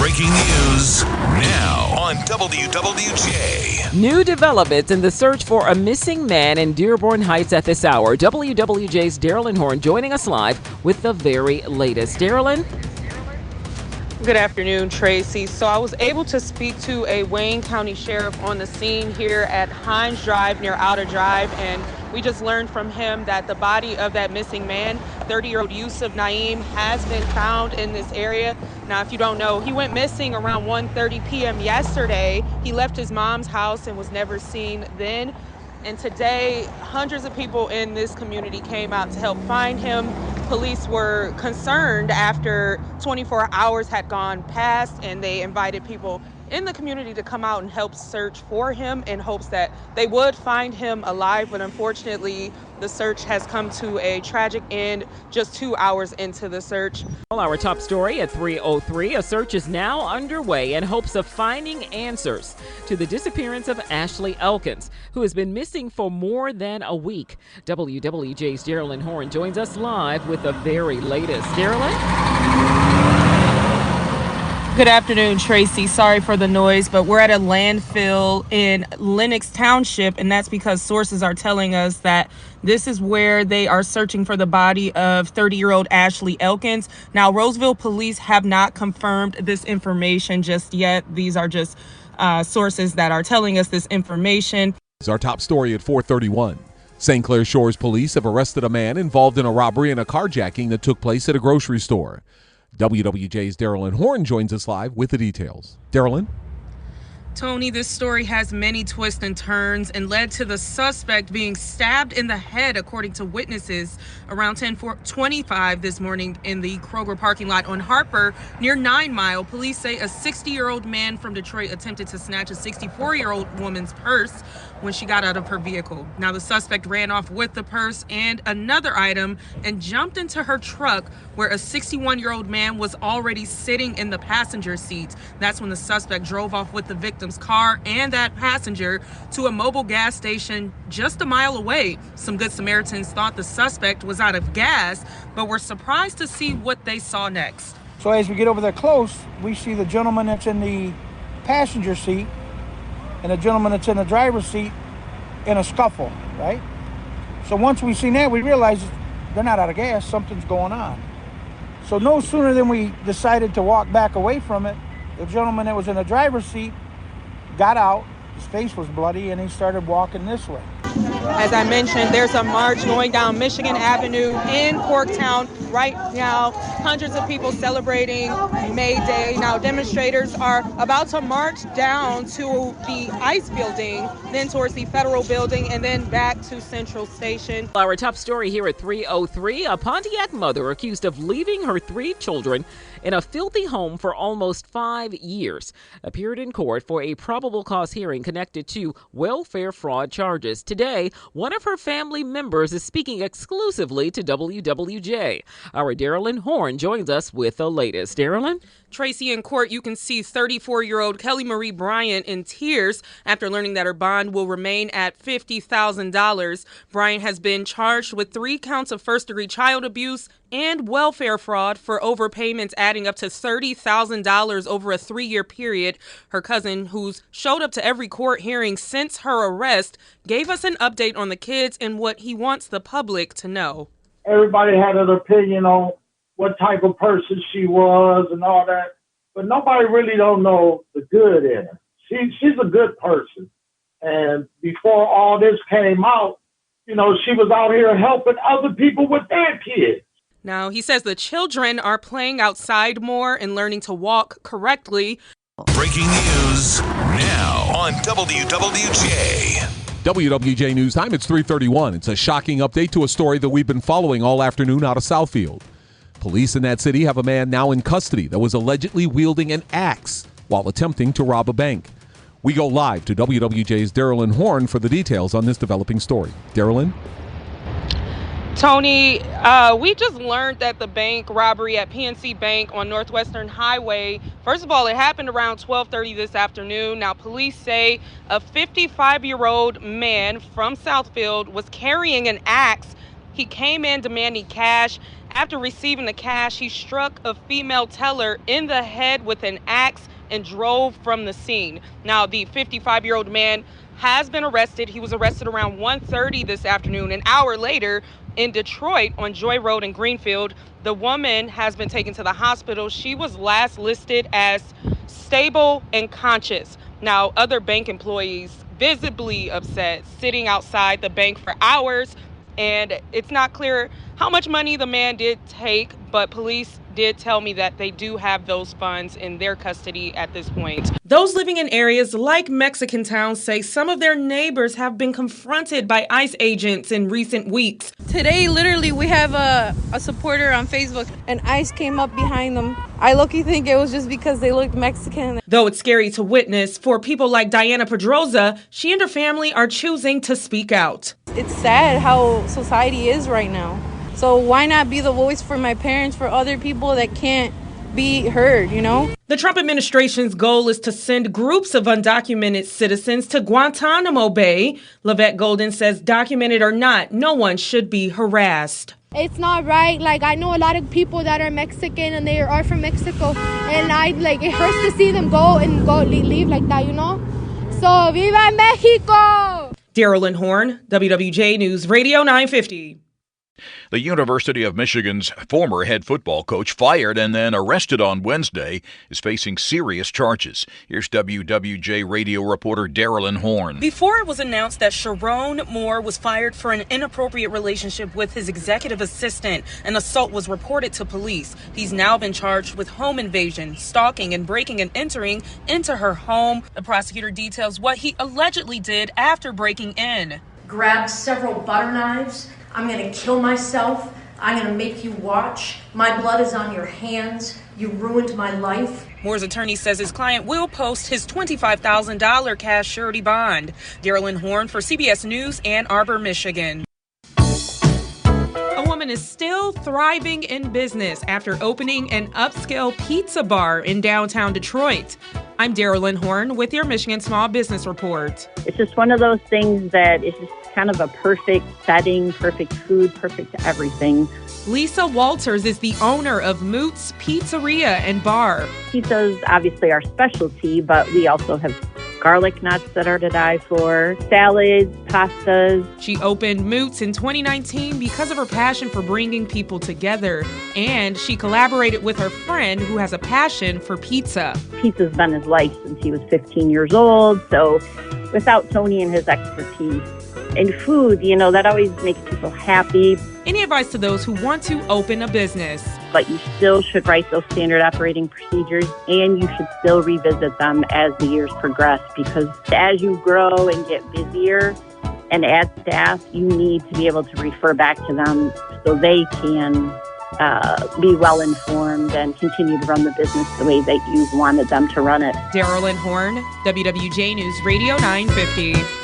Breaking news now on WWJ. New developments in the search for a missing man in Dearborn Heights at this hour. WWJ's Darrylin Horne joining us live with the very latest. Darrylin? Good afternoon, Tracy. So I was able to speak to a Wayne County sheriff on the scene here at Hines Drive near Outer Drive, and we just learned from him that the body of that missing man, 30-year-old Yusuf Naeem, has been found in this area. Now, if you don't know, he went missing around 1:30 p.m. yesterday. He left his mom's house and was never seen then. And today, hundreds of people in this community came out to help find him. Police were concerned after 24 hours had gone past, and they invited people in the community to come out and help search for him in hopes that they would find him alive. But unfortunately, the search has come to a tragic end just 2 hours into the search. Well, our top story at 3:03, a search is now underway in hopes of finding answers to the disappearance of Ashley Elkins, who has been missing for more than a week. WWJ's Darrylin Horne joins us live with the very latest. Darrylin? Good afternoon, Tracy. Sorry for the noise, but we're at a landfill in Lenox Township, and that's because sources are telling us that this is where they are searching for the body of 30-year-old Ashley Elkins. Now, Roseville police have not confirmed this information just yet. These are just sources that are telling us this information. It's our top story at 4:31. St. Clair Shores police have arrested a man involved in a robbery and a carjacking that took place at a grocery store. WWJ's Darrylin Horne joins us live with the details. Darrylin? Tony, this story has many twists and turns and led to the suspect being stabbed in the head, according to witnesses, around 10:25 this morning in the Kroger parking lot on Harper near 9 Mile. Police say a 60-year-old man from Detroit attempted to snatch a 64-year-old woman's purse when she got out of her vehicle. Now, the suspect ran off with the purse and another item and jumped into her truck, where a 61-year-old man was already sitting in the passenger seat. That's when the suspect drove off with the victim's car and that passenger to a mobile gas station just a mile away. Some Good Samaritans thought the suspect was out of gas, but were surprised to see what they saw next. So as we get over there close, we see the gentleman that's in the passenger seat and the gentleman that's in the driver's seat in a scuffle, right? So once we seen that, we realized they're not out of gas, something's going on. So no sooner than we decided to walk back away from it, the gentleman that was in the driver's seat got out, his face was bloody, and he started walking this way. As I mentioned, there's a march going down Michigan Avenue in Corktown right now. Hundreds of people celebrating May Day. Now, demonstrators are about to march down to the ICE building, then towards the Federal building, and then back to Central Station. Our top story here at 3:03, a Pontiac mother accused of leaving her 3 children in a filthy home for almost 5 years appeared in court for a probable cause hearing connected to welfare fraud charges. Today, one of her family members is speaking exclusively to WWJ. Our Darrylin Horne joins us with the latest. Darrylin? Tracy, in court, you can see 34-year-old Kelly Marie Bryant in tears after learning that her bond will remain at $50,000. Bryant has been charged with 3 counts of first-degree child abuse and welfare fraud for overpayments adding up to $30,000 over a 3-year period. Her cousin, who's showed up to every court hearing since her arrest, gave us an update on the kids and what he wants the public to know. Everybody had an opinion on what type of person she was and all that, but nobody really don't know the good in her. She's a good person. And before all this came out, you know, she was out here helping other people with their kids. Now, he says the children are playing outside more and learning to walk correctly. Breaking news now on WWJ. WWJ News Time, it's 3:31. It's a shocking update to a story that we've been following all afternoon out of Southfield. Police in that city have a man now in custody that was allegedly wielding an axe while attempting to rob a bank. We go live to WWJ's Darrylin Horne for the details on this developing story. Darrylin? Tony, we just learned that the bank robbery at PNC Bank on Northwestern Highway, first of all, it happened around 12:30 this afternoon. Now, police say a 55-year-old man from Southfield was carrying an axe. He came in demanding cash. After receiving the cash, he struck a female teller in the head with an axe and drove from the scene. Now, the 55-year-old man has been arrested. He was arrested around 1:30 this afternoon. An hour later in Detroit on Joy Road in Greenfield, the woman has been taken to the hospital. She was last listed as stable and conscious. Now, other bank employees visibly upset, sitting outside the bank for hours, and it's not clear how much money the man did take, but police did tell me that they do have those funds in their custody at this point. Those living in areas like Mexican towns say some of their neighbors have been confronted by ICE agents in recent weeks. Today, literally, we have a supporter on Facebook, and ICE came up behind them. I low-key think it was just because they looked Mexican. Though it's scary to witness, for people like Diana Pedroza, she and her family are choosing to speak out. It's sad how society is right now. So why not be the voice for my parents, for other people that can't be heard, you know? The Trump administration's goal is to send groups of undocumented citizens to Guantanamo Bay. Lavette Golden says, documented or not, no one should be harassed. It's not right. Like, I know a lot of people that are Mexican and they are from Mexico, and it hurts to see them leave like that, you know? So, Viva Mexico! Darrylin Horne, WWJ News Radio 950. The University of Michigan's former head football coach, fired and then arrested on Wednesday, is facing serious charges. Here's WWJ radio reporter Darrylin Horne. Before it was announced that Sharon Moore was fired for an inappropriate relationship with his executive assistant, an assault was reported to police. He's now been charged with home invasion, stalking, and breaking and entering into her home. The prosecutor details what he allegedly did after breaking in. Grabbed several butter knives. I'm going to kill myself. I'm going to make you watch. My blood is on your hands. You ruined my life. Moore's attorney says his client will post his $25,000 cash surety bond. Darrylin Horne for CBS News, Ann Arbor, Michigan. A woman is still thriving in business after opening an upscale pizza bar in downtown Detroit. I'm Darrylin Horne with your Michigan Small Business Report. It's just one of those things that is just kind of a perfect setting, perfect food, perfect everything. Lisa Walters is the owner of Moots Pizzeria and Bar. Pizza's obviously our specialty, but we also have garlic nuts that are to die for, salads, pastas. She opened Moots in 2019 because of her passion for bringing people together, and she collaborated with her friend who has a passion for pizza. Pizza's been his life since he was 15 years old, so without Tony and his expertise in food, that always makes people happy. Any advice to those who want to open a business? But you still should write those standard operating procedures, and you should still revisit them as the years progress, because as you grow and get busier and add staff, you need to be able to refer back to them so they can be well informed and continue to run the business the way that you wanted them to run it. Darrylin Horne, WWJ News Radio 950.